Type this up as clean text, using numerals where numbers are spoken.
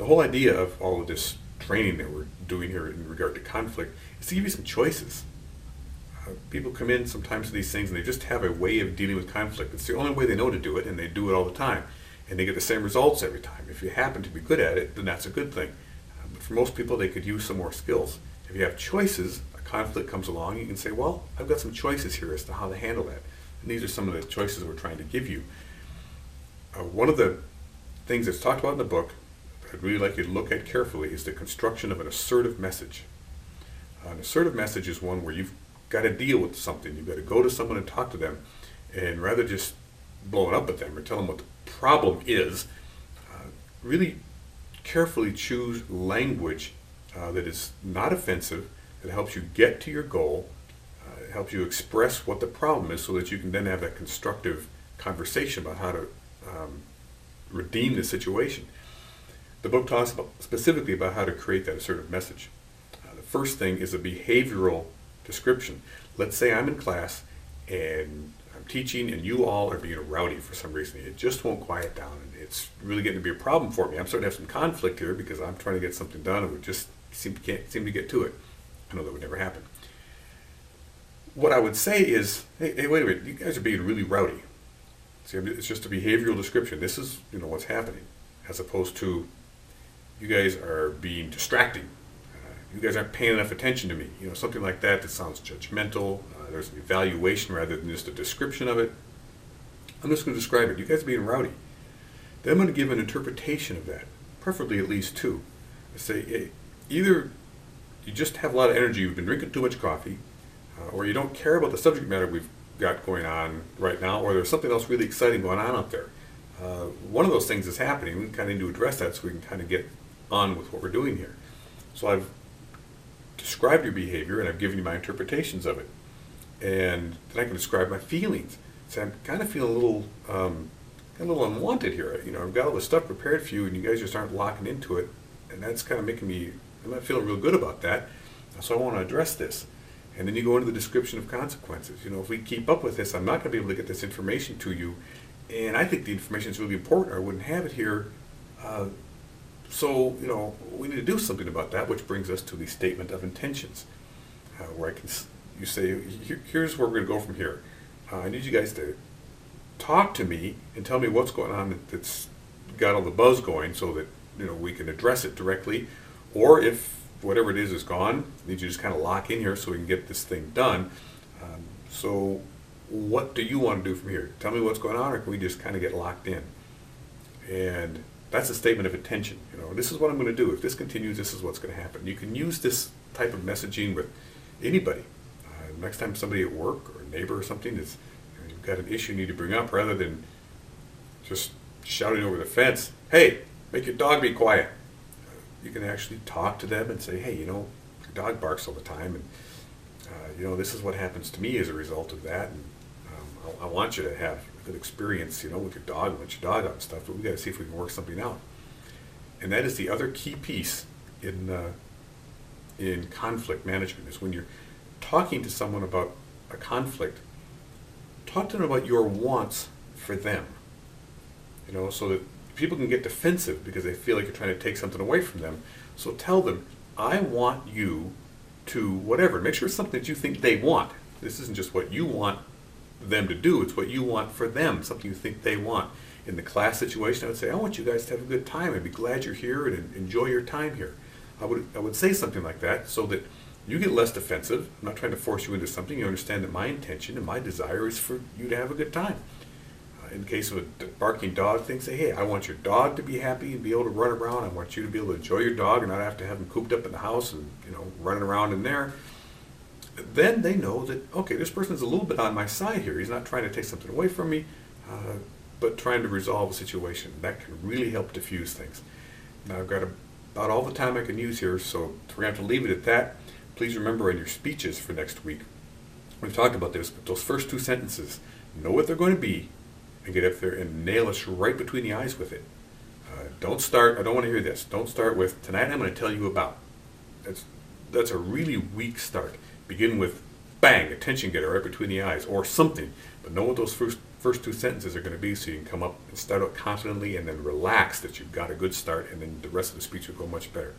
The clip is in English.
The whole idea of all of this training that we're doing here in regard to conflict is to give you some choices. People come in sometimes to these things and they just have a way of dealing with conflict. It's the only way they know to do it, and they do it all the time. And they get the same results every time. If you happen to be good at it, then that's a good thing. But for most people, they could use some more skills. If you have choices, a conflict comes along, you can say, well, I've got some choices here as to how to handle that. And these are some of the choices we're trying to give you. One of the things that's talked about in the book that I'd really like you to look at carefully is the construction of an assertive message. An assertive message is one where you've got to deal with something. You've got to go to someone and talk to them, and rather just blowing up at them or tell them what the problem is, really carefully choose language that is not offensive, that helps you get to your goal, helps you express what the problem is so that you can then have that constructive conversation about how to redeem the situation. The book talks specifically about how to create that assertive message. The first thing is a behavioral description. Let's say I'm in class and I'm teaching and you all are being rowdy for some reason. It just won't quiet down, and it's really getting to be a problem for me. I'm starting to have some conflict here because I'm trying to get something done and we just can't seem to get to it. I know that would never happen. What I would say is, hey, wait a minute, you guys are being really rowdy. See, it's just a behavioral description. This is, what's happening, as opposed to you guys are being distracting. You guys aren't paying enough attention to me. Something like that sounds judgmental. There's an evaluation rather than just a description of it. I'm just going to describe it. You guys are being rowdy. Then I'm going to give an interpretation of that, preferably at least two. I say, hey, either you just have a lot of energy, you've been drinking too much coffee, or you don't care about the subject matter we've got going on right now, or there's something else really exciting going on out there. One of those things is happening. We kind of need to address that so we can kind of get on with what we're doing here. So I've described your behavior and I've given you my interpretations of it. And then I can describe my feelings. So I'm kind of feeling a little unwanted here. I've got all this stuff prepared for you and you guys just aren't locking into it. And that's kind of making me, I'm not feeling real good about that. So I want to address this. And then you go into the description of consequences. If we keep up with this, I'm not going to be able to get this information to you. And I think the information is really important, or I wouldn't have it here. So, we need to do something about that, which brings us to the statement of intentions, where you say, here's where we're going to go from here. I need you guys to talk to me and tell me what's going on that's got all the buzz going so that, we can address it directly. Or if whatever it is gone, I need you to just kind of lock in here so we can get this thing done. So what do you want to do from here? Tell me what's going on, or can we just kind of get locked in? And that's a statement of intention. This is what I'm going to do. If this continues, this is what's going to happen. You can use this type of messaging with anybody. Next time somebody at work or a neighbor or something is, you've got an issue you need to bring up, rather than just shouting over the fence, hey, make your dog be quiet. You can actually talk to them and say, hey, your dog barks all the time, and this is what happens to me as a result of that, and I want you to have a good experience, with your dog, let your dog out and stuff, but we got to see if we can work something out. And that is the other key piece in conflict management, is when you're talking to someone about a conflict, talk to them about your wants for them, so that people can get defensive because they feel like you're trying to take something away from them. So tell them, I want you to whatever. Make sure it's something that you think they want. This isn't just what you want them to do, it's what you want for them, something you think they want. In the class situation, I would say, I want you guys to have a good time. I'd be glad you're here and enjoy your time here. I would say something like that so that you get less defensive. I'm not trying to force you into something. You understand that my intention and my desire is for you to have a good time. In the case of a barking dog thing, say, hey, I want your dog to be happy and be able to run around. I want you to be able to enjoy your dog and not have to have him cooped up in the house and running around in there. Then they know that, okay, this person's a little bit on my side here. He's not trying to take something away from me, but trying to resolve a situation. That can really help diffuse things. Now I've got about all the time I can use here, so we're going to have to leave it at that. Please remember in your speeches for next week, we've talked about this, but those first two sentences, know what they're going to be, and get up there and nail us right between the eyes with it. Don't start, I don't want to hear this, don't start with, tonight I'm going to tell you about. That's a really weak start. Begin with, bang, attention getter right between the eyes, or something. But know what those first two sentences are going to be, so you can come up and start out confidently and then relax that you've got a good start, and then the rest of the speech will go much better.